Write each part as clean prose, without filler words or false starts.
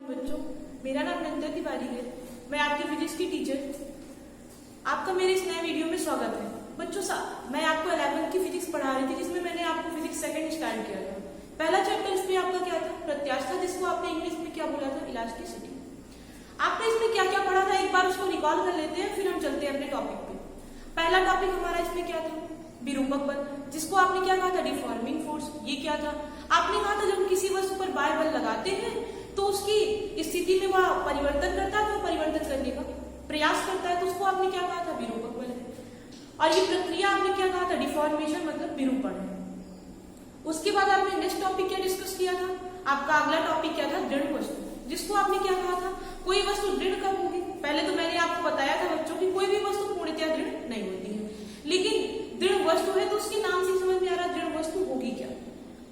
बच्चों, मेरा नाम नंदा तिवारी है। मैं आपकी फिजिक्स की टीचर। आपका मेरे इस नए वीडियो में स्वागत है। बच्चों, मैं आपको 11वीं की फिजिक्स पढ़ा रही थी, जिसमें मैंने आपको फिजिक्स सेकंड स्टार्ट किया था। पहला चैप्टर इसमें आपका क्या था? प्रत्यास्था, जिसको आपने इंग्लिश में क्या बोला था? इलास्टिसिटी। आपने इसमें क्या क्या पढ़ा था, एक बार उसको रिकॉल कर लेते हैं, फिर हम चलते हैं अपने टॉपिक पे। पहला टॉपिक हमारा इसमें क्या था? विरूपक बल, जिसको आपने क्या कहा था? Deforming force. ये क्या था? आपने कहा था जब किसी वस्तु पर बाह्य बल लगाते हैं तो उसकी स्थिति में वह परिवर्तन करता है, तो परिवर्तन करने का प्रयास करता है, तो उसको आपने क्या कहा था? विरूपक बल है। और ये प्रक्रिया आपने क्या कहा था? डिफॉर्मेशन, मतलब विरूपण है। उसके बाद आपने नेक्स्ट टॉपिक क्या डिस्कस किया था? आपका अगला टॉपिक क्या था? दृढ़ वस्तु, जिसको आपने क्या कहा था? कोई वस्तु दृढ़ कब होगी? पहले तो मैंने आपको बताया था बच्चों की कोई भी वस्तु पूर्णतया दृढ़ नहीं होती है, लेकिन दृढ़ वस्तु है तो उसके नाम से समझ में आ रहा है दृढ़ वस्तु होगी क्या।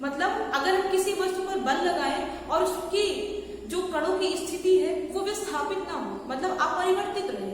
मतलब अगर हम किसी वस्तु पर बल लगाएं और उसकी जो कणों की स्थिति है वो विस्थापित ना हो, मतलब अपरिवर्तित रहे।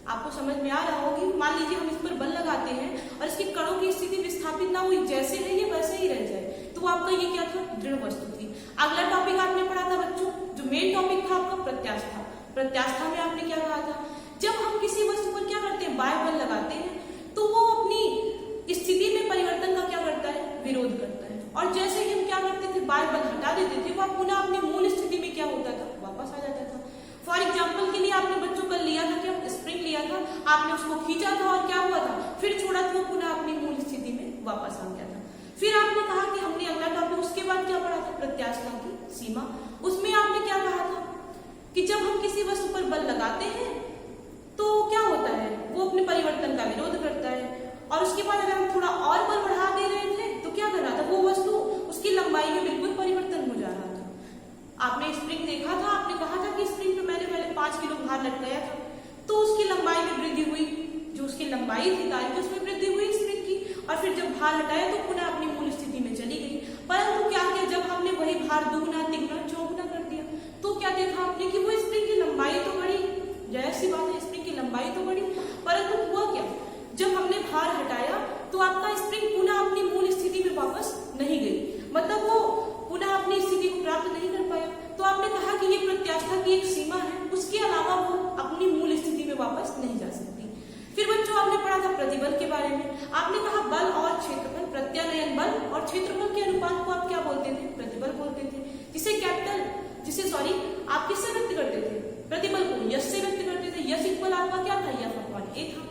आपको समझ में आ रहा होगी, मान लीजिए हम इस पर बल लगाते हैं और इसके कणों की स्थिति विस्थापित ना हुई, जैसे है ये वैसे ही रह जाए, तो आपका ये क्या था? दृढ़ वस्तु थी। अगला टॉपिक आपने पढ़ा था बच्चों, जो मेन टॉपिक था आपका प्रत्यास्था। प्रत्यास्था में आपने क्या कहा था? जब हम किसी वस्तु पर क्या करते हैं? बाह्य बल लगाते हैं, तो वो अपनी स्थिति में परिवर्तन का क्या करता है? विरोध करता है। और जैसे ही हम क्या करते थे? बाह्य बल हटा देते थे, वह पुनः अपनी मूल स्थिति में क्या होता था? वापस आ जाता था। फॉर एग्जाम्पल के लिए आपने बच्चों कल लिया था क्या? स्प्रिंग लिया था, आपने उसको खींचा था और क्या हुआ था? फिर छोड़ा था, पुनः अपनी मूल स्थिति में वापस आ गया था। फिर आपने कहा कि हमने अगला टॉपिक उसके बाद क्या पढ़ा था? प्रत्यास्था की सीमा। उसमें आपने क्या कहा था कि जब हम किसी वस्तु पर बल लगाते हैं तो क्या होता है? वो अपने परिवर्तन का विरोध करता है। और उसके बाद अगर हम थोड़ा और बल बढ़ा दे रहे थे तो क्या कर रहा था? वो वस्तु उसकी लंबाई में बिल्कुल परिवर्तन हो जा रहा था। आपने स्प्रिंग देखा था, आपने कहा था कि स्प्रिंग पे मैंने पहले 5 किलो भार लटकाया था, तो उसकी लंबाई में वृद्धि हुई, जो उसकी लंबाई थी तार की उसमें वृद्धि हुई स्प्रिंग की, और फिर जब भार हटाया तो पुनः अपनी मूल स्थिति में चली गई। परंतु क्या किया? जब हमने वही भार दुगुना, तिगुना, चौगुना कर दिया, तो क्या देखा आपने कि वो स्प्रिंग की लंबाई तो बढ़ी, जाहिर सी बात है स्प्रिंग की लंबाई तो बढ़ी, परंतु हुआ क्या? जब हमने भार हटाया तो आपका स्प्रिंग पुनः अपनी मूल स्थिति में वापस नहीं गई, मतलब वो पुनः अपनी स्थिति को प्राप्त नहीं कर पाया। तो आपने कहा कि ये प्रत्यास्था की एक सीमा है, उसके अलावा वो अपनी मूल स्थिति में वापस नहीं जा सकती। फिर बच्चों आपने पढ़ा था प्रतिबल के बारे में। आपने कहा बल और क्षेत्रफल, प्रत्यानयन बल और क्षेत्रफल के अनुपात को आप क्या बोलते थे? प्रतिबल बोलते थे। जिसे आप किससे व्यक्त करते थे? प्रतिबल को यश से व्यक्त करते थे। यश इक्वल आपका क्या था? यफ अपॉन ए था।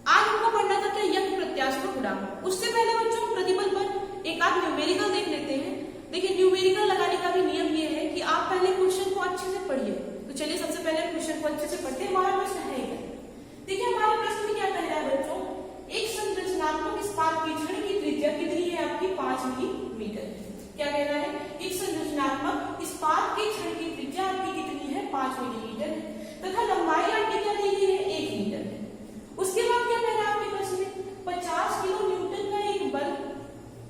आज हमको पढ़ना था क्या? यंग प्रत्यास्थ गुणांक। उससे पहले बच्चों प्रतिबल पर एक आध न्यूमेरिकल देख लेते हैं। देखिए, न्यूमेरिकल लगाने का भी नियम ये है कि आप पहले क्वेश्चन को अच्छे से पढ़िए। तो चलिए सबसे पहले क्वेश्चन को अच्छे से पढ़ते हैं। हमारा प्रश्न है देखिए, हमारे प्रश्न में क्या कह रहा है बच्चों? एक संरचनात्मक इस्पात की छड़ की त्रिज्या कितनी है आपकी? 5 मिलीमीटर। क्या कह रहा है? एक संरचनात्मक इस्पात की छड़ की त्रिज्या आपकी कितनी है? 5 मिलीमीटर तथा लंबाई आपकी क्या दी गई है? 1 मीटर है। उसके बाद क्या कह रहा है आपके प्रश्न में? 50 किलो न्यूटन का एक बल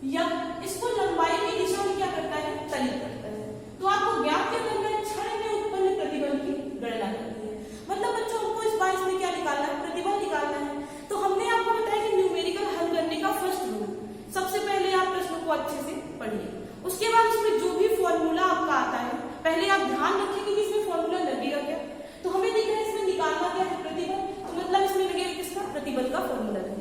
या इसको लंबाई की दिशा में क्या करता है? चलित करता है। तो आपको ज्ञात क्या करना है? छड़ में उत्पन्न प्रतिबल की गणना करनी है। मतलब बच्चों हमको इस बार इसमें क्या निकालना है? प्रतिबल निकालना है। तो हमने आपको बताया कि न्यूमेरिकल हल करने का फर्स्ट रूल, सबसे पहले आप प्रश्न को अच्छे से पढ़िए। उसके बाद इसमें जो भी फॉर्मूला आपका आता है, पहले आप ध्यान रखिए कि इसमें फॉर्मूला लगेगा क्या। तो हमें दिख रहा है इसमें निकालना क्या है? प्रतिबल। तो मतलब इसमें लगेगा किसका? प्रतिबल का फॉर्मूला लगेगा।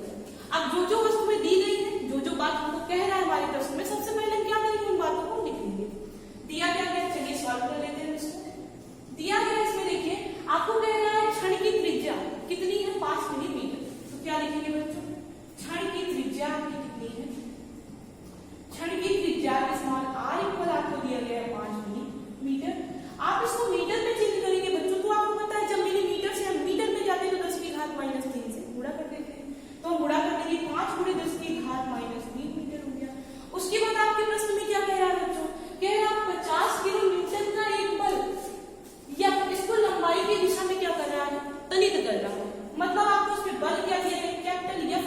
अब जो वस्तुएं दी गई है, जो बात हमको कह रहा है हमारे प्रश्न में, सबसे पहले हम क्या करेंगे? उन बातों को लिख लेंगे। दिया क्या गया? चलिए सॉल्व कर लेते हैं इसको। दिया गया इसमें देखिए, आपको कह रहा है छड़ की त्रिज्या कितनी है? 5 मिलीमीटर। तो क्या लिखेंगे बच्चों? छड़ की त्रिज्या आपकी कितनी है? छड़ की त्रिज्या स्मॉल r इक्वल आपको दिया गया है 5 मिलीमीटर। आप इसको मीटर में चेंज करेंगे बच्चों, तो आपको पता है जब मिलीमीटर से हम मीटर में जाते हैं तो 10 की घात -3 से गुणा कर देते हैं। तो हम गुणा कर देंगे, 5 × 10 की घात -3 मीटर हो गया। उसके बाद आपके प्रश्न में क्या कह रहा है बच्चों? कह रहा है 50 किलो न्यूटन का एक बल या इसको लंबाई की दिशा में क्या कर रहा है? तनित कर रहा है। मतलब आपको उसमें बल क्या दिया गया? कैपिटल F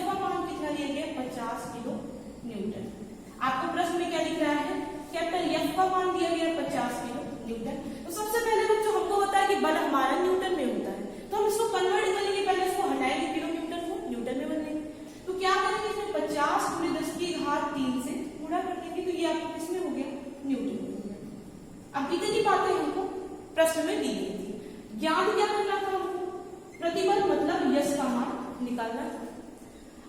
प्रश्न में दी गई थी। ज्ञान क्या करना था हमको? प्रतिबल मतलब यश का मान निकालना था।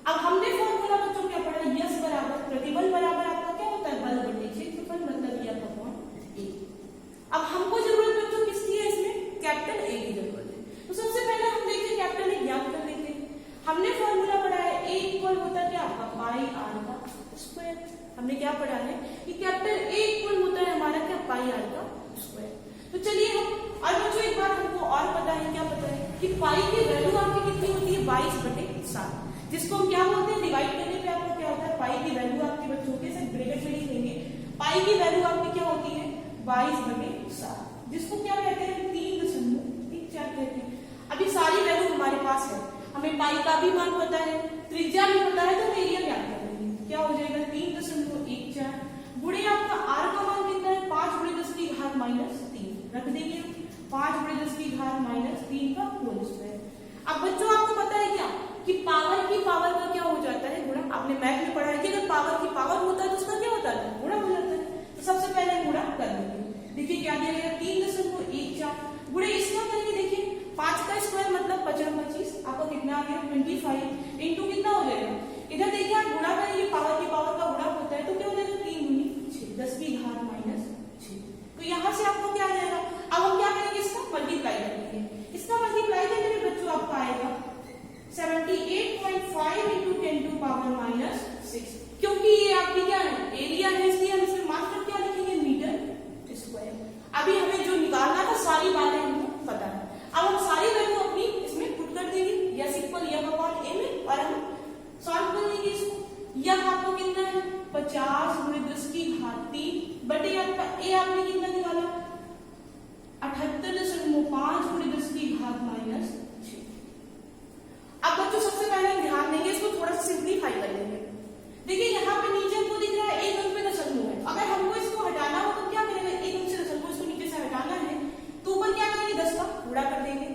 अब हमने फॉर्मूला बच्चों क्या पढ़ा? यश बराबर प्रतिबल बराबर आपका क्या होता है? बल बटे क्षेत्रफल मतलब F अपॉन A। अब हमको जरूरत बच्चों किसकी है इसमें? कैपिटल A की जरूरत है। तो सबसे पहले हम देखते हैं कैपिटल A ज्ञात कर लेते हैं। हमने फॉर्मूला पढ़ा है A इक्वल होता है क्या आपका? पाई आर का स्क्वायर। हमने क्या पढ़ा है कि कैपिटल A इक्वल होता है हमारा क्या? पाई आर का स्क्वायर। तो चलिए हम, और बच्चों एक बात हमको और पता है, क्या पता है कि पाई की वैल्यू आपकी कितनी होती है? 22/7, जिसको हम क्या बोलते हैं? डिवाइड करने पे आपको क्या होता है? पाई की वैल्यू आपके बच्चों के से ब्रैकेट में लिख लेंगे। पाई की वैल्यू आपकी क्या होती है? 22/7, जिसको क्या कहते हैं? 3.14 कहते हैं। अभी सारी वैल्यू हमारे पास है, हमें पाई का भी मान पता है, त्रिज्या भी पता है, तो एरिया क्या करेंगे? क्या हो जाएगा? 3.14 गुणे आपका आर का मान कितना है? 5/10⁻³ रख देंगे, 5/10⁻³ का होल स्क्वायर। अब बच्चों आपको पता है क्या कि पावर की पावर का क्या हो जाता है? गुणा। आपने मैथ में पढ़ा है कि अगर पावर की पावर होता है तो उसका क्या होता है? गुणा हो जाता है। तो सबसे पहले गुणा कर देंगे। देखिए क्या दिया गया? 3.14 गुणे इसका करके देखिए 5 का स्क्वायर मतलब 25, आपको कितना आ गया? 25 इंटू कितना हो जाएगा? इधर देखिए आप गुणा करेंगे, पावर की पावर का गुणा होता है तो क्या हो जाएगा? 3 × 6 10⁻⁻6। तो यहाँ से आपको क्या आ जाएगा? अब हम क्या करेंगे? इसका मल्टीप्लाई करेंगे। इसका मल्टीप्लाई करने में बच्चों आपका आएगा 78.5 × 10⁻⁻6। क्योंकि ये आपकी क्या है? एरिया है, इसलिए हम इसमें मात्र क्या लिखेंगे? Metre square. अभी हमें जो निकालना था सारी बातें हमको पता है। अब हम सारी वैल्यू अपनी इसमें पुट कर देंगे, yes equal F upon A में, और हम सॉल्व कर लेंगे इसको। यह आपको कितना है? 50/10⁻³ बटे आपका A आपने कितना निकाला? 78.5/10⁻⁻6। अब बच्चों सबसे पहले ध्यान देंगे, इसको थोड़ा सा सिंप्लीफाई कर लेंगे। देखिए यहाँ पे नीचे हमको दिख रहा है 1 अंक पे दशमलव है। अगर हमको इसको हटाना हो तो क्या करेंगे? 1 अंक से दशमलव इसको नीचे से हटाना है तो ऊपर क्या करेंगे? 10 का गुणा कर देंगे।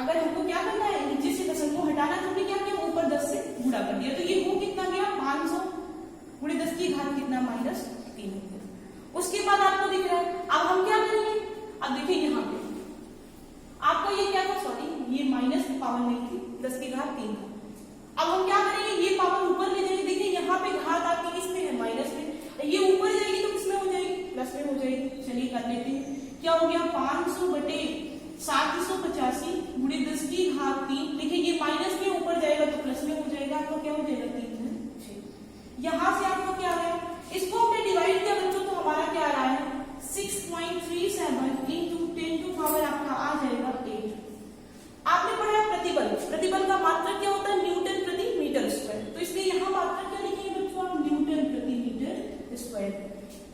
अगर हमको क्या करना है? नीचे से दशमलव हटाना है तो हमने क्या किया? ऊपर 10 से गुणा कर दिया। तो ये हो कितना गया? 500 × 10 की घात कितना? -3। उसके बाद आपको दिख रहा है, अब हम क्या करेंगे? अब देखिए यहाँ पे आपको ये क्या था? सॉरी, ये माइनस पावर नहीं थी, 10 की घात 3 था। अब हम क्या करेंगे? ये पावर ऊपर ले जाएंगे। देखिए यहाँ पे घात आपकी किसमें है? माइनस में। ये ऊपर जाएगी तो किसमें हो जाएगी? प्लस में हो जाएगी। चलिए कर लेते हैं। क्या हो गया? 500/785 × 10 की घात 3। देखिए ये माइनस में ऊपर जाएगा तो प्लस में हो जाएगा, तो क्या हो जाएगा? 3 × 6। यहाँ से आपको क्या आ गया? इसको हमने डिवाइड किया बच्चों तो हमारा क्या आ रहा है? 6.37 × 10⁻, आपका आ जाएगा 8। आपने पढ़ा प्रतिबल, प्रतिबल का मात्रक क्या होता है? न्यूटन प्रति मीटर स्क्वायर। तो इसलिए यहाँ मात्रक क्या लिखेंगे बच्चों? आप न्यूटन प्रति मीटर स्क्वायर।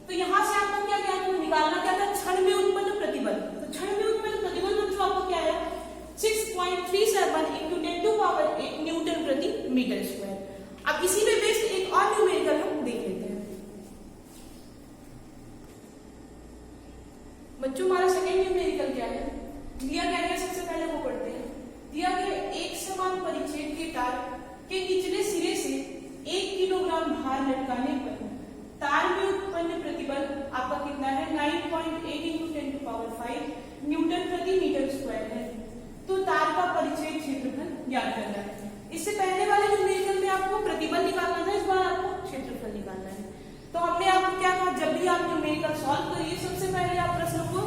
तो यहाँ से आपको क्या निकालना क्या था? क्षण में उत्पन्न प्रतिबल। तो क्षण में उत्पन्न प्रतिबल बच्चों आपको क्या आया? 6.37 × 10⁸ न्यूटन प्रति मीटर स्क्वायर। अब इसी में बेस्ड एक और न्यूमेरिकल हम देख लेते हैं। बच्चों हमारा सेकेंड न्यूमेरिकल क्या है? दिया क्या गया? सबसे पहले वो पढ़ते हैं। दिया गया एक समान परिच्छेद के तार के निचले सिरे से 1 किलोग्राम भार लटकाने पर तार में उत्पन्न प्रतिबल आपका कितना है? 9.8 × 10⁵ न्यूटन प्रति मीटर स्क्वायर है। तो तार का परिच्छेद क्षेत्रफल ज्ञात करना है। इससे पहले वाले न्यूमेरिकल में आपको प्रतिबल निकालना था, इस बार आपको क्षेत्रफल निकालना है। तो हमने आपको क्या कहा? जब भी आप न्यूमेरिकल सॉल्व करिए सबसे पहले आप प्रश्न को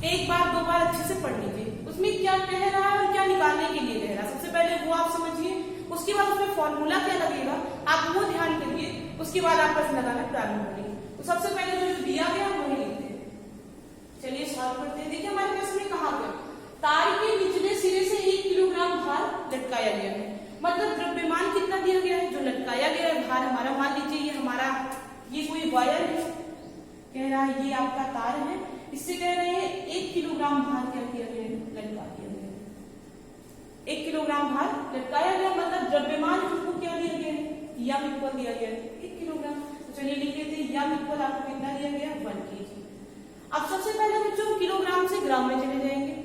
एक बार दो बार अच्छे से पढ़ लीजिए, उसमें क्या कह रहा है और क्या निकालने के लिए कह रहा है, सबसे पहले वो आप समझिए। उसके बाद उसमें फॉर्मूला क्या लगेगा आप वो ध्यान करिए, उसके बाद आप प्रश्न लगाना प्रारंभ करिए। तो सबसे पहले जो दिया गया वही लिखते हैं। चलिए सॉल्व करते हैं। देखिए हमारे प्रश्न में कहा गया तार के निचले सिरे से 1 किलोग्राम भार लटकाया गया है। मतलब द्रव्यमान कितना दिया गया है? जो लटकाया गया है भार हमारा, मान लीजिए ये हमारा ये कोई वायर है, कह रहा है ये आपका तार है, इससे कह रहे हैं 1 किलोग्राम भार क्या किया गया है? लटका दिया गया है। 1 किलोग्राम भार लटकाया गया, मतलब द्रव्यमान हमको क्या दिया गया है? यम इक्वल दिया गया है 1 किलोग्राम। तो चलिए लिख लेते हैं यम इक्वल आपको कितना दिया गया? 1 kg। अब सबसे पहले बच्चों किलोग्राम से ग्राम में चले जाएंगे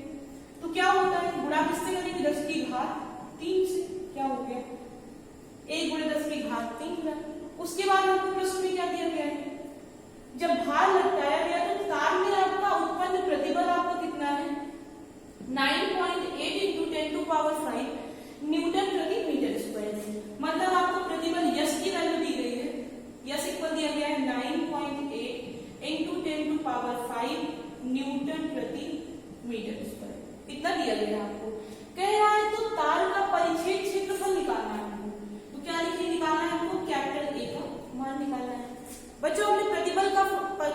तो क्या होता है? गुणा किससे करेंगे? 10 की घात 3 से। क्या हो गया? 1 × 10 की घात 3। उसके बाद आपको प्रश्न में क्या दिया गया है? जब भार लटकाया गया तो तार में आपका उत्पन्न प्रतिबल आपका कितना मीटर स्क्वायर। इतना दिया गया है आपको। कह रहा है तो तार का परिच्छेद क्षेत्रफल निकालना है हमको। तो क्या लिखिए, निकालना है हमको कैपिटल ए का मान निकालना है। बच्चों हमने प्रतिबल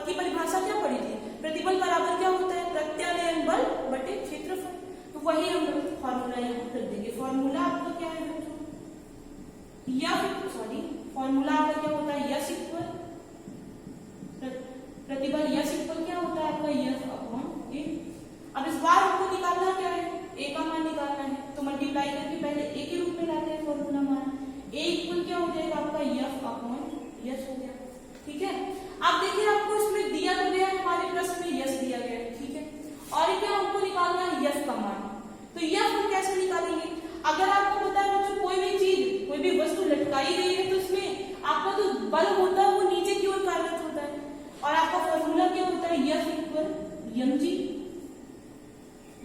की परिभाषा क्या पढ़ी थी? प्रतिबल बराबर क्या होता है? प्रत्यालयन बल बटे क्षेत्रफल। तो वही हम लोग फॉर्मूला यहाँ कर देंगे। फॉर्मूला आपका क्या है बच्चों? फॉर्मूला आपका क्या होता है? यस इक्वल प्रतिबल, यस इक्वल क्या होता है आपका? यस अपॉन ए। अब इस बार हमको निकालना क्या है? ए का मान निकालना है। तो मल्टीप्लाई करके पहले ए के रूप में लाते हैं फॉर्मूला मान। ए इक्वल क्या हो जाएगा आपका? यस अपॉन यस हो गया। ठीक है, आप देखिए आपको इसमें दिया तो गया है, हमारे प्रश्न में यस दिया गया है। ठीक है, और क्या हमको निकालना है? यस का मान। तो यस हम कैसे निकालेंगे? अगर आपको पता है बच्चों कोई भी चीज, कोई भी वस्तु लटकाई गई है तो उसमें आपका जो बल होता है वो नीचे की ओर कार्यरत होता है, और आपका फॉर्मूला क्या होता है? S equal M G.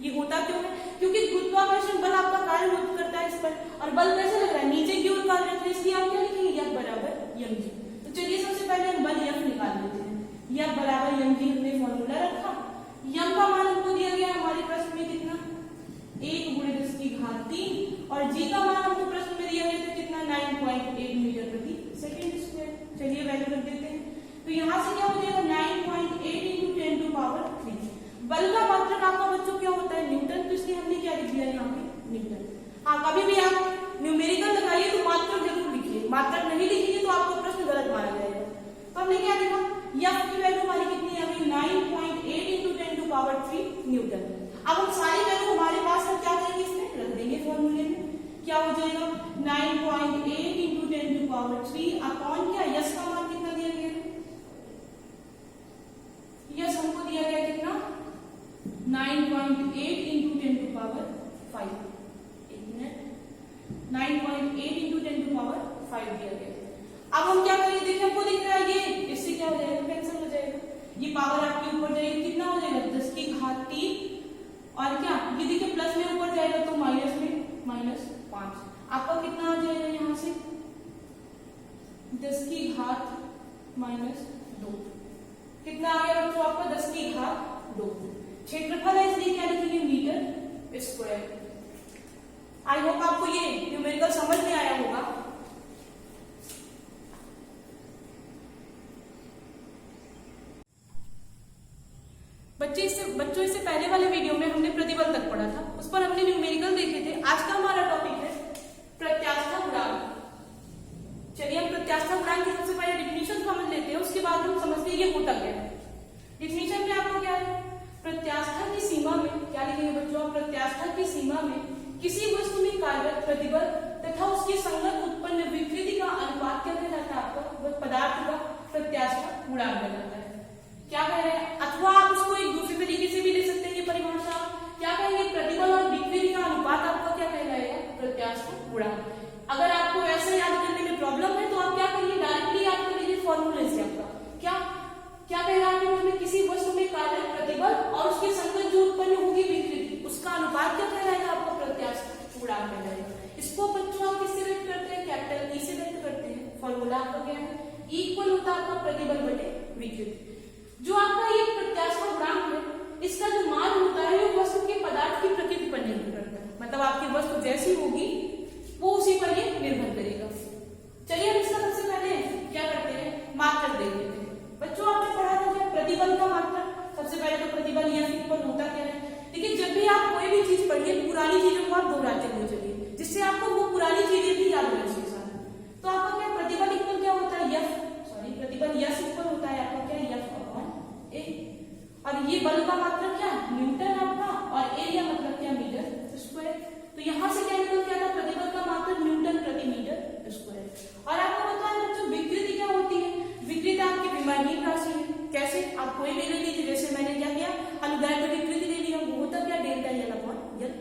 ये होता क्यों है? क्योंकि गुरुत्वाकर्षण बल आपका कार्य करता है इस पर, और बल कैसे लग रहा है? नीचे की ओर कार्यरत है, इसलिए आप क्या लिखेंगे? यस बराबर एम जी। तो चलिए सबसे पहले हम बल यफ निकाल लेते हैं। यफ बराबर एम जी हमने फॉर्मूला रखा। यम का मान हमको दिया गया हमारे प्रश्न में कितना? 1 × 10⁻³ और जी का मान हमको प्रश्न में दिया गया था कितना? 9.8 मीटर प्रति सेकंड स्क्वायर। चलिए वैल्यू रख देते हैं। तो यहाँ से क्या हो जाएगा? 9.8 × 10⁻³ बल का मात्रक आपका बच्चों क्या होता है? न्यूटन। तो इसलिए हमने क्या लिख दिया यहाँ पे? न्यूटन। हाँ, कभी भी आप न्यूमेरिकल लगाइए तो मात्रक जरूर लिखिए, मात्रक नहीं लिखिए तो आपको प्रश्न गलत माना जाएगा। तो हमने क्या लिखा? यफ की वैल्यू हमारी कितनी आ गई? 9.8 × 10⁻³ न्यूटन। अब हम सारी वैल्यू हमारे पास है, क्या करेंगे? इसमें रख देंगे फॉर्मूले में। क्या हो जाएगा? 9.8 × 10⁻³ अपॉन क्या? यस का मान कितना दिया गया है? यस हमको दिया गया कितना? 9.8 × 10⁵ 9.8 × 10⁵ दिया गया। अब हम क्या करेंगे? देखिए हमको दिख रहा है ये, इससे क्या हो जाएगा? कैंसिल हो जाएगा। ये पावर आपके ऊपर जाएगी, कितना हो जाएगा? 10⁻³ और क्या ये देखिए प्लस में ऊपर जाएगा तो माइनस में -5। आपका कितना आ जाएगा यहाँ से? 10⁻²। कितना आ गया बच्चों आपका? 10⁻²। क्षेत्रफल है इसलिए क्या लिखेंगे? Metre square. आई होप आपको ये न्यूमेरिकल समझ में आया होगा। बच्चों इससे पहले वाले वीडियो में हमने प्रतिबल तक पढ़ा था, उस पर हमने न्यूमेरिकल देखे थे। आज का हमारा टॉपिक है प्रत्यास्था गुणांक। चलिए हम प्रत्यास्था गुणांक की सबसे पहले डिफिनीशन समझ लेते हैं, उसके बाद हम समझते हैं ये होता क्या है। डिफिनीशन में आपको क्या है? प्रत्यास्था की सीमा में क्या लिखेंगे बच्चों? प्रत्यास्था की सीमा में किसी वस्तु में कार्यरत प्रतिबल तथा उसकी संगत उत्पन्न विकृति का अनुपात क्या कहलाता है? आपका पदार्थ का प्रत्यास्था गुणांक कहलाता है। क्या कह रहे हैं? अथवा आप उसको एक दूसरे तरीके से भी ले सकते हैं। ये परिभाषा क्या कहेंगे? प्रतिबल और विकृति का अनुपात आपका क्या कहलाएगा? प्रत्यास्था गुणांक। अगर आपको ऐसे याद करने में प्रॉब्लम है तो आप क्या करिए? डायरेक्टली याद कर लीजिए फॉर्मूले से। आपका क्या कह रहा है? उसमें किसी वस्तु में कार्यरत प्रतिबल और उसके संगत जो उत्पन्न होगी विकृति, उसका अनुपात क्या कहलाएगा? आपका प्रत्यास्था गुणांक कहलाएगा। इसको बच्चों आप किससे व्यक्त करते हैं? कैपिटल ई से व्यक्त करते हैं। फॉर्मूला आपका क्या है? इक्वल होता है आपका प्रतिबल बटे विकृति। जो आपका ये प्रत्यास्था गुणांक है, इसका जो मान होता है वो वस्तु के पदार्थ की प्रकृति पर निर्भर करता है। मतलब आपकी वस्तु जैसी होगी वो उसी पर ये निर्भर करेगा। चलिए हम इसका सबसे पहले क्या करते हैं? मात्रक देख लेते हैं। बच्चों आपने पढ़ा था क्या? प्रतिबल का मात्रक। सबसे पहले तो प्रतिबल या पर होता क्या है? देखिए जब भी आप कोई भी चीज पढ़िए, पुरानी चीजों को आप दोहराते हुए चलिए, जिससे आपको वो पुरानी चीजें भी याद होनी चाहिए। तो आपका क्या प्रतिबल इक्वल क्या होता है? प्रतिबल यस इक्वल होता है आपका क्या? यफ अपॉन ए। और ये बल का मात्रक क्या? न्यूटन आपका, और एरिया मतलब क्या? Metre square. तो यहाँ से क्या निकल के आता? प्रतिबल का मात्रक न्यूटन प्रति मीटर स्क्वायर। और आपको पता है बच्चों विकृति क्या होती है? विकृति आपकी विमाहीन राशि है। कैसे? आप कोई भी ले लीजिए, जैसे मैंने क्या किया? अनुदैर्घ्य पर विकृति ले लिया, वो होता क्या? Delta L upon L.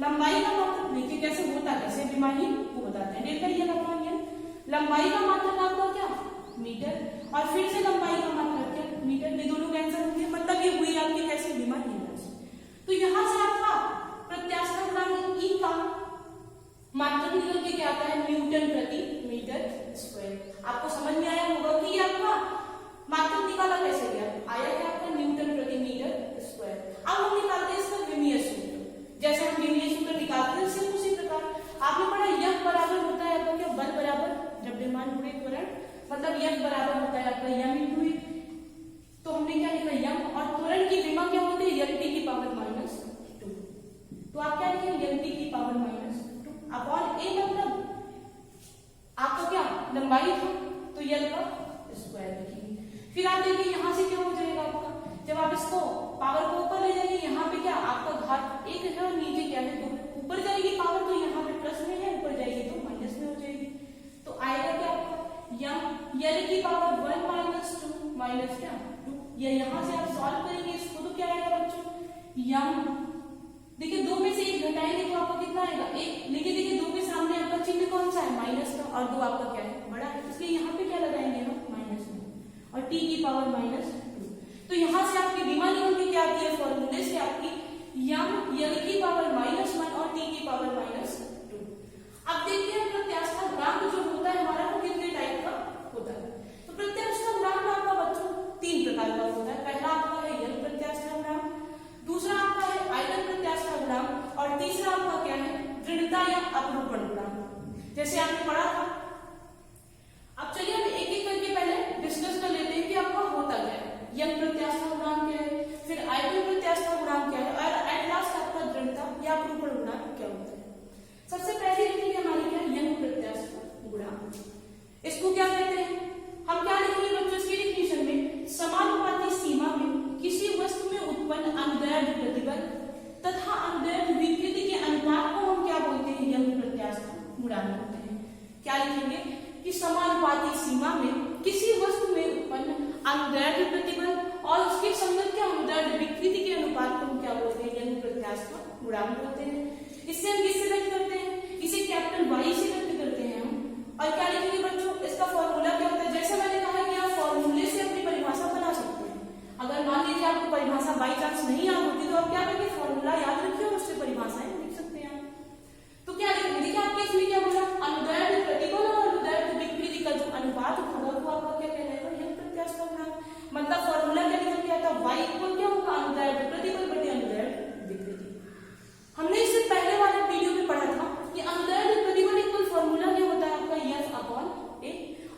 लंबाई का मात्रक देखिए कैसे होता है? कैसे विमाहीन वो बताते हैं, डेल्टा एल अपॉन एल। लंबाई का मात्रक आपका क्या? मीटर। और फिर से लंबाई का मात्रक क्या? मीटर। ये दोनों कैंसिल होंगे, मतलब ये हुई आपकी कैसे? विमाहीन राशि। तो यहाँ से आपका प्रत्यास्था गुणांक ई का मात्रक निकल के क्या आता है? न्यूटन प्रति मीटर स्क्वायर। आपको समझ में आया होगा कि आपका मात्रक निकाला कैसे गया? आया क्या आपका? न्यूटन प्रति मीटर स्क्वायर। अब हम निकालते हैं इसका ए मतलब आपका क्या लंबाई था, तो यल का स्क्वायर लिखेंगे। फिर आप देखिए यहाँ से क्या हो जाएगा आपका, जब आप इसको पावर को ऊपर ले जाएंगे, यहाँ पे क्या आपका घात एक है और नीचे क्या है 2, ऊपर जाएगी पावर तो यहाँ पे प्लस में है, ऊपर जाएगी तो माइनस में हो जाएगी। तो आएगा क्या आपका यम यल की पावर 1 माइनस 2 माइनस क्या 2। या यहाँ से आप सॉल्व करेंगे इसको तो क्या आएगा बच्चों यम, देखिए 2 में से 1 घटाएंगे तो आपका कितना आएगा 1, लेकिन देखिए 2 के सामने आपका चिन्ह कौन सा है माइनस का, और 2 आपका क्या है बड़ा है, इसलिए यहाँ पे क्या लगाएंगे हम माइनस में, और t की पावर माइनस 2। तो यहाँ से आपकी बीमा नियम की क्या आती है, फॉर्मूले से आपकी यम यल की पावर माइनस 1 और t की पावर माइनस 2। अब देखिए प्रत्यास्था गुणांक जो होता है हमारा वो कितने टाइप का होता है। तो प्रत्यास्था गुणांक आपका बच्चों 3 प्रकार का होता है। पहला आपका है यल प्रत्यास्था गुणांक, दूसरा आपका है आयतन प्रत्यास्था गुणांक, और तीसरा आपका क्या है दृढ़ता या अपरूपण गुणांक, जैसे आपने पढ़ा था। अब चलिए हम एक एक करके पहले डिस्कस कर लेते हैं कि आपका होता क्या है, यल प्रत्यास्था गुणांक क्या है, फिर आयतन प्रत्यास्था गुणांक क्या है, और एट लास्ट आपका दृढ़ता या अपरूपण गुणांक क्या होता है। सबसे पहले लिखेंगे हमारी क्या यल प्रत्यास्था गुणांक, इसको क्या कहते हैं, हम क्या लिखेंगे बच्चों इसकी डिफिनेशन में, समानुपाती सीमा में किसी वस्तु में उत्पन्न अनुदैर्ध्य प्रतिबल तथा अनुदैर्ध्य विकृति के अनुपात को हम क्या बोलते हैं यल प्रत्यास्था गुणांक बोलते हैं। क्या लिखेंगे कि समानुपाती सीमा में किसी वस्तु में उत्पन्न अनुदैर्ध्य प्रतिबल और उसके संगत के अनुदैर्ध्य विकृति के अनुपात को हम क्या बोलते हैं यल प्रत्यास्था गुणांक बोलते हैं। इससे हम किससे व्यक्त करते हैं, इसे कैपिटल वाई से व्यक्त करते हैं हम। और क्या लिखेंगे बच्चों, इसका फॉर्मूला क्या होता है, जैसे मैंने कहा कि आप फॉर्मूले से अपनी परिभाषा बना सकते हैं। अगर मान लीजिए आपको परिभाषा बाई चांस नहीं याद होती तो आप क्या करेंगे फॉर्मूला याद रखिए और उससे परिभाषाएं लिख सकते हैं। तो क्या लिखेंगे, देखिए आपके इसमें क्या बोला अनुदैर्ध्य प्रतिबल और अनुदैर्ध्य विकृति का जो अनुपात होगा वो आपका क्या कहलाएगा यल प्रत्यास्था गुणांक। मतलब फॉर्मूला क्या निकल के आता है y इक्वल क्या होगा अनुदैर्ध्य प्रतिबल बटे अनुदैर्ध्य विकृति। हमने इससे पहले वाले वीडियो में पढ़ा था कि अनुदैर्ध्य प्रतिबल इक्वल फॉर्मूला क्या होता है आपका f अपॉन a,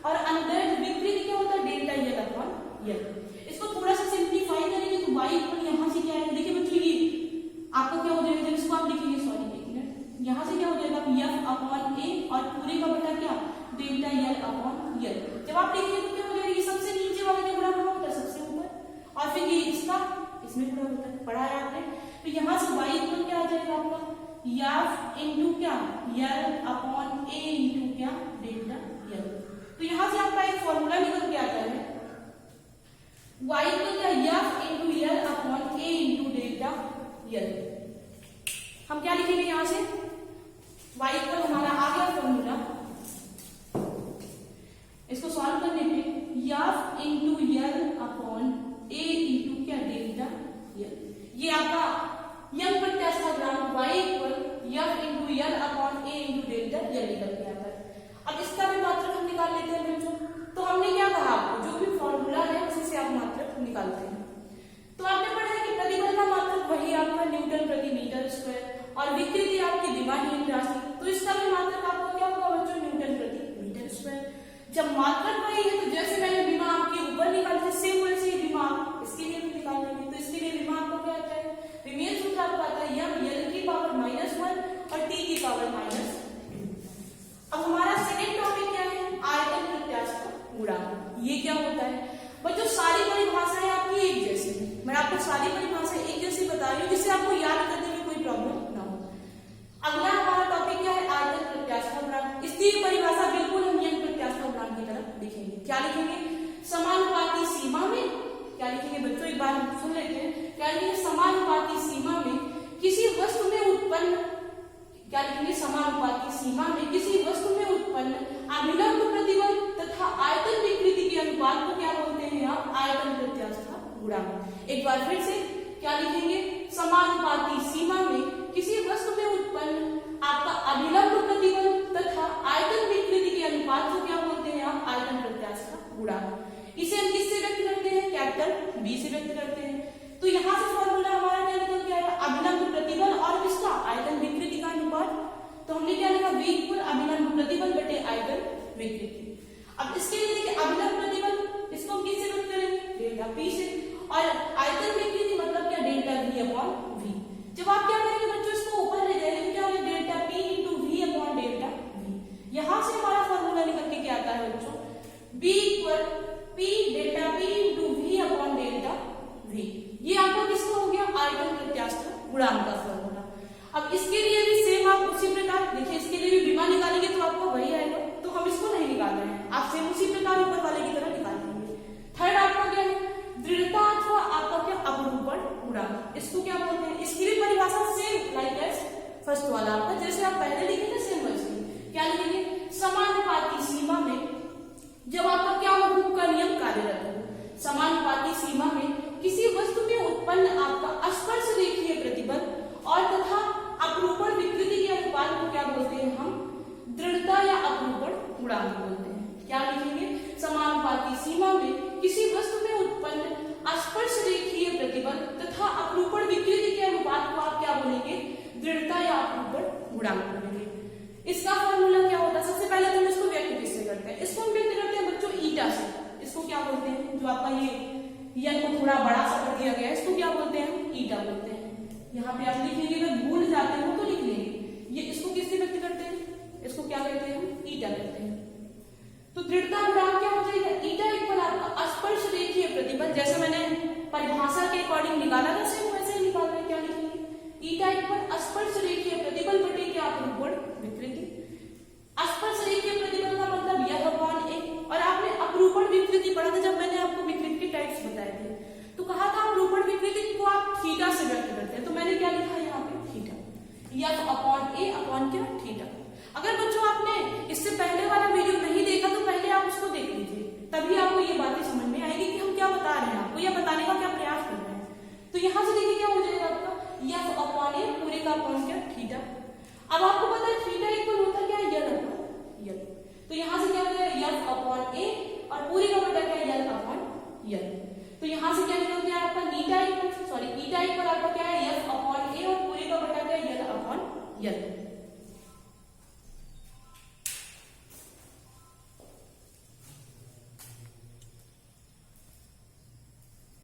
और अनुदैर्ध्य विकृति क्या होता है डेल्टा यल अपॉन यल। इसको थोड़ा सा सिंप्लीफाई करेंगे तो y इक्वल यहाँ से क्या आएगा, देखिए बच्चों ये आपको क्या हो जाएगा, जब इसको आप लिखेंगे सॉरी एक मिनट, यहाँ से क्या हो जाएगा f अपॉन a और पूरे का बटा क्या डेल्टा यल अपॉन यल। जब आप लिखेंगे तो क्या हो जाएगा, ये सबसे नीचे वाला क्या गुणा होता है सबसे ऊपर, और फिर ये इसका इसमें गुणा होता है, पढ़ा है आपने। तो यहाँ से y इक्वल क्या आ जाएगा आपका f इंटू क्या यल अपॉन a इंटू क्या डेल्टा यल। तो यहाँ से आपका एक फॉर्मूला निकल के आता है y इक्वल क्या f इंटू यल अपॉन a इंटू डेल्टा यल। हम क्या लिखेंगे यहाँ से y इक्वल हमारा आ गया फॉर्मूला, इसको सॉल्व करने पे f इंटू यल अपॉन a इंटू क्या डेल्टा यल, ये आपका यल प्रत्यास्था गुणांक y इक्वल f इंटू यल अपॉन a इंटू डेल्टा यल निकल के आता है। अब इसका भी मात्रक हम निकाल लेते हैं बच्चों। तो हमने क्या कहा आपको, जो भी फॉर्मूला है उसी से आप मात्रक निकालते हैं। तो आपने पढ़ा है कि प्रतिबल का मात्रक वही आपका न्यूटन प्रति मीटर स्क्वायर और विकृति आपकी विमाहीन राशि, तो इसका भी मात्रक आपका क्या होगा बच्चों न्यूटन प्रति मीटर स्क्वायर। जब मात्रक वही है तो जैसे मैंने विमा आपके ऊपर निकाली सेम वैसे ही विमा इसके लिए भी निकाल लेंगे। तो इसके लिए विमा आपका क्या आता है, विमेय सूत्र आपका आता है यम यल की पावर -1 और t की पावर -2। अब हमारा सेकंड टॉपिक क्या है, आयतन प्रत्यास्था गुणांक। ये क्या होता है बच्चों, सारी परिभाषाएं आपकी एक जैसी है, मैं आपको सारी परिभाषाएं एक जैसी बता रही हूँ जिससे आपको याद करने में कोई प्रॉब्लम ना हो। अगला हमारा टॉपिक क्या है, आयतन प्रत्यास्था गुणांक। इसकी परिभाषा बिल्कुल हम यल प्रत्यास्था गुणांक की तरफ लिखेंगे। क्या लिखेंगे, समानुपाती सीमा में, क्या लिखेंगे बच्चों एक बार सुन लेते हैं, क्या लिखेंगे समानुपाती सीमा में किसी वस्तु में उत्पन्न, क्या लिखेंगे समानुपाती सीमा में किसी वस्तु में उत्पन्न अभिलंब प्रतिबल तथा आयतन विकृति के अनुपात को क्या बोलते हैं आप आयतन प्रत्यास्था गुणांक। एक बार फिर से क्या लिखेंगे, समानुपाती सीमा में किसी वस्तु में उत्पन्न आपका अभिलंब प्रतिबल तथा आयतन विकृति के अनुपात को क्या बोलते हैं आप आयतन प्रत्यास्था गुणांक। इसे हम किससे व्यक्त करते हैं, कैपिटल बी से व्यक्त करते हैं। तो यहाँ से फॉर्मूला हमारा क्या निकल के आया, अभिलंब प्रतिबल और किसका आयतन विकृति का अनुपात। तो हमने क्या लिखा, v इक्वल अभिलंब प्रतिबल बटे आयतन विकृति। अब इसके लिए देखिए अभिलंब प्रतिबल इसको हम किससे व्यक्त करेंगे, डेल्टा p से, और आयतन विकृति मतलब क्या डेल्टा v अपॉन v। जब आप क्या करेंगे बच्चों इसको ऊपर ले जाएंगे तो क्या होगा delta p into v upon delta गुणांक का फॉर्मूला। अब इसके लिए भी सेम आप उसी प्रकार देखिए, इसके लिए भी बीमा निकालेंगे तो आपको वही आएगा, तो हम इसको नहीं निकाल रहे हैं, आप सेम उसी प्रकार ऊपर वाले की तरह निकाल लेंगे। थर्ड आपका क्या है, दृढ़ता अथवा आपका क्या अपरूपण गुणांक, इसको क्या बोलते हैं, इसकी भी परिभाषा सेम लाइक एज फर्स्ट वाला आपका, जैसे आप पहले लिखे थे सेम वैसे क्या लिखेंगे, समानुपाती सीमा में जब आपका क्या हुक का नियम कार्यरत हो, समानुपाती सीमा में किसी वस्तु में उत्पन्न आपका स्पर्श रेखीय प्रतिबल और तथा अपरूपण विकृति के अनुपात को क्या बोलते हैं, हम दृढ़ता या अपरूपण गुणांक बोलते हैं। क्या लिखेंगे, समानुपाती सीमा में किसी वस्तु में उत्पन्न स्पर्श रेखीय प्रतिबल तथा अपरूपण विकृति के अनुपात को आप क्या बोलेंगे, दृढ़ता या अपरूपण गुणांक बोलेंगे। इसका फॉर्मूला क्या होता है, सबसे पहले तो हम इसको व्यक्त किससे करते हैं, इसको हम व्यक्त करते हैं बच्चों ईटा से। इसको क्या बोलते हैं, जो आपका ये को थोड़ा बड़ा सा कर दिया गया है, इसको क्या बोलते हैं, हम ईटा बोलते हैं। यहाँ पे आप लिख लीजिए, अगर भूल जाते हो तो लिख लेंगे, ये इसको किससे व्यक्त करते हैं, इसको क्या कहते हैं, हम ईटा कहते हैं। तो दृढ़ता गुणांक क्या हो जाएगा, ईटा इक्वल आपका स्पर्श रेखीय प्रतिबल, जैसे मैंने परिभाषा के अकॉर्डिंग निकाला था सेम वैसे ही निकाल रहे हैं। क्या लिखेंगे, ईटा इक्वल स्पर्श रेखीय प्रतिबल बटे क्या अपरूपण विकृति। स्पर्श रेखीय प्रतिबल का मतलब यह अपॉन ए, और आपने अपरूपण विकृति पढ़ा था जब मैंने आपको विकृति के टाइप्स बताए थे, तो कहा था अपरूपण विकृति को आप थीटा से व्यक्त करते हैं, तो मैंने क्या लिखा है यहाँ पे थीटा, या तो अपॉन ए अपॉन क्या थीटा। अगर बच्चों आपने इससे पहले वाला वीडियो नहीं देखा तो पहले आप उसको देख लीजिए, तभी आपको ये बातें समझ में आएगी कि हम क्या बता रहे हैं आपको, या बताने का क्या प्रयास कर रहे हैं। तो यहाँ से देखिए क्या हो जाएगा आपका, या तो अपॉन ए पूरे का अपॉन क्या थीटा। अब आपको पता है थीटा इक्वल होता क्या है, यल अपॉन यल, तो यहाँ से क्या हो जाएगा यल अपॉन ए और पूरे का बटा क्या यल अपॉन यल। तो यहाँ से क्या निकल गया आपका नीटा इक्वल ईटा इक्वल आपका क्या है यल अपॉन ए और पूरे का बटा क्या यल अपॉन यल।